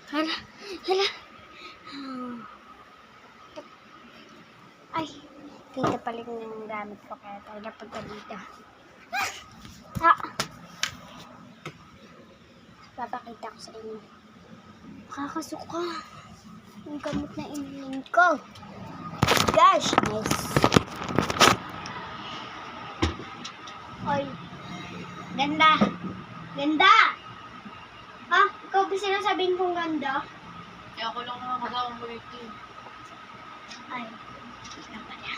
Hala, hala. Ay, dito pala yung gamit ko kaya tayo napunta dito. Papakita ko sa inyo. Nakakasuka. Yung gamot na ininom ko. Gosh, nice. Ay, ganda. Ganda! Ah, ikaw ba sinasabihin kong ganda? Kaya ako lang nakakasama mo dito. Ay, yan pala.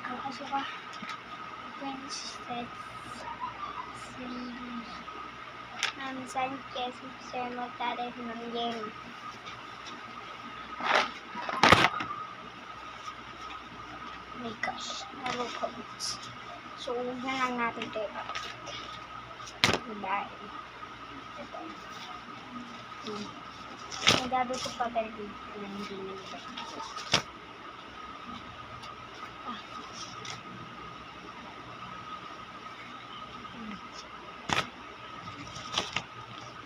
Kakasuka. Princess. Sánchez se magtares ng game. Oh my gosh, nalukot. So, huwag na lang natin ito. Dahil. Nagabi ko pa dahil dito na hindi na ito.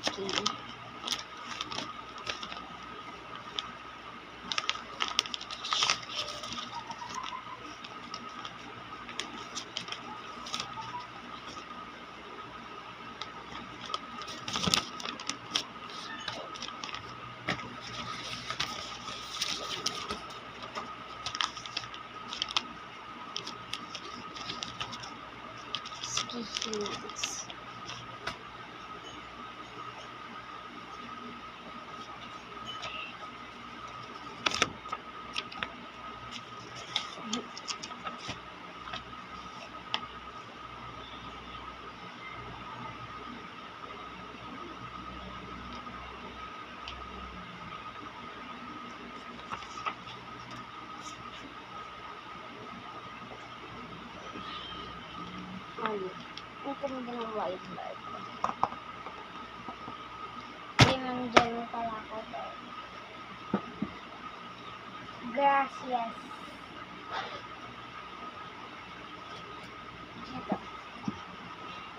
Skihins. Ay, ang ganda ng white light. Hindi man dyan pala ako. Gracias. Ito.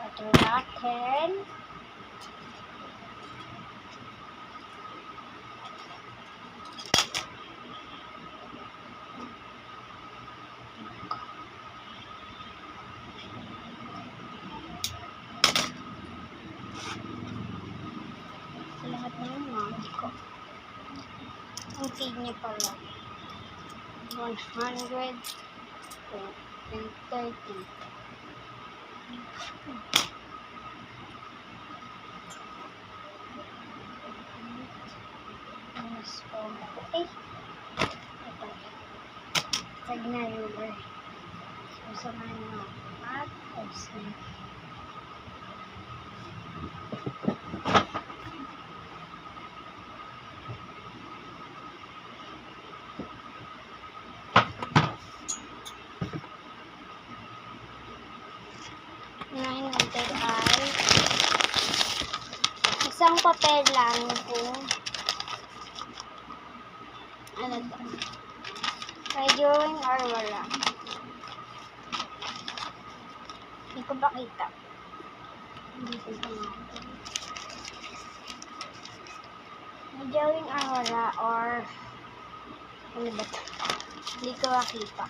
Ito natin. Lahat na yung mami ko. Ang feed niya pala. 130. Okay. Ito. Signal ruler. So, samahan nyo. At, unahin natin ay isang papel lang kung ano to. May drawing or wala. Hindi ko ba kita? Hindi ko ba nakita. May drawing or wala or ano ba to? Hindi ko makita.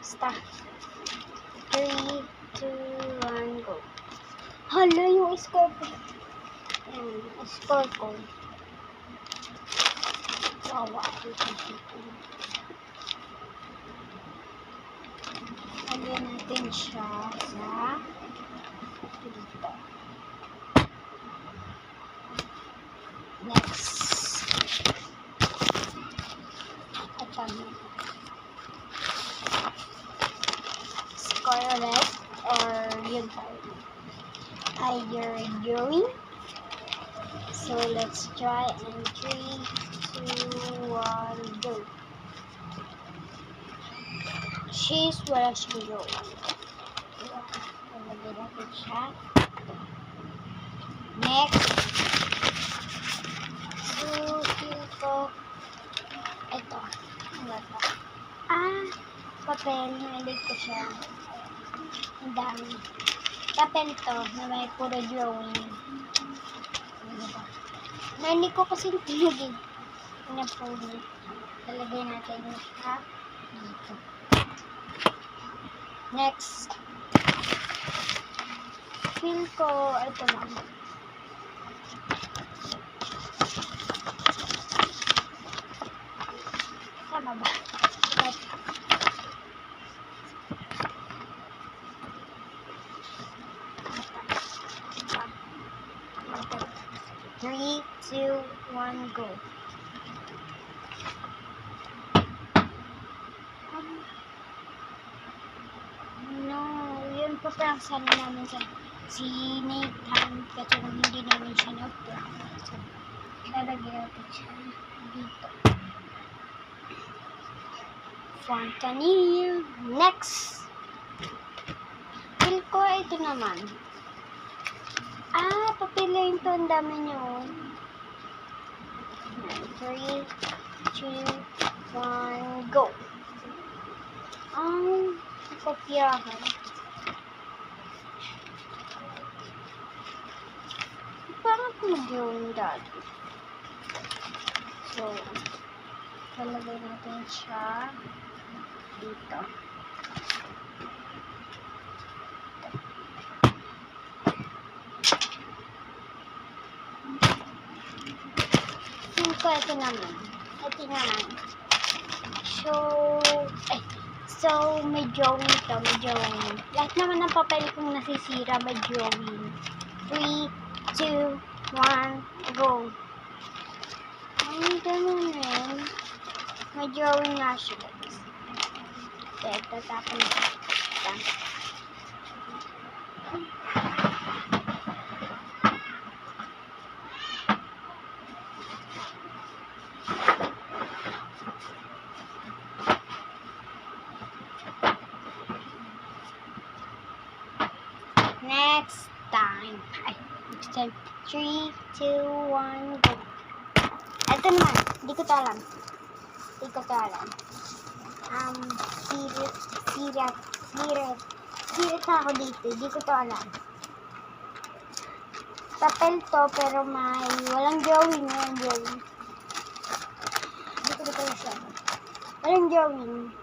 Basta. 3, 2, 1, go. Hala, yung score ko. Score ko. Wawa. Lagyan natin siya sa dito. Next. Score ulit or yun tayo. You're doing. So let's try in 3, 2, 1, go. Cheese, wala siyang glow. Nalagay natin siya. Next. Feel ko. Ito. Ano to? Papel. Nalagay ko siya. Ang dami. Papel to na may puro drawing. Ano ba? Na hindi ko kasi tinigil. Pinapuli. Lalagay natin siya dito. Next. Feel ko, ito lang. Tama ba? Three, two, one, go. No, yun po parang sana namin sa si Nathan kasi nung hindi namin siya na-upload. So, lalagyan natin siya dito. Fontanille. Next! Feel ko ito naman. Papilayin to. Ang dami nyo. 3, 2, 1, go! Kopyahan. Parang mag-yun dati. So, lalagay natin siya dito. Ito naman. Ito naman. So, may drawing ito. May drawing. Lahat naman ng papel kung nasisira, may drawing. 3, 2, 1, go. Ay, ganun rin. May drawing nga siya. Kaya, tatapon na. Next time. 3, 2, 1, go. Ito naman. Hindi ko to alam. Sirit ako dito. Hindi ko to alam. Papel to, pero walang drawing. Hindi ko dito siya. Walang drawing.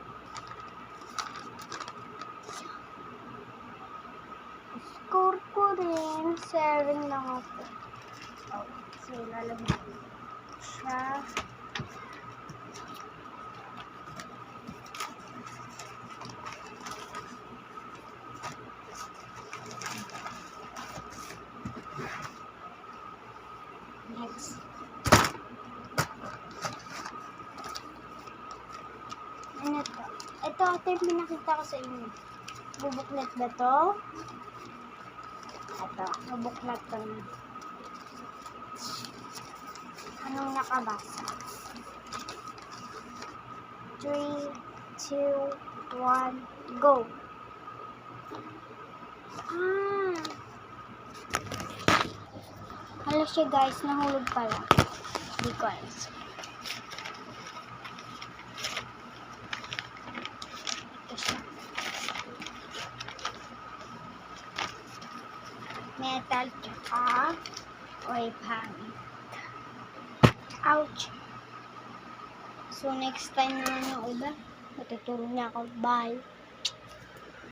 Score ko rin. 7 lang ako. So, lalagyan siya. Next. Ano to? Ito yung pinakita ko sa inyo. Bubuklat ba to? Ito, bubuklat to na. Anong nakabasa? 3, 2, 1, go! Hala siya guys, nahulog pala. Hindi ko alam. Ito siya. Metal tsaka oil pan. Ouch! So next time naman yung iba, matutulog na ako. Bye!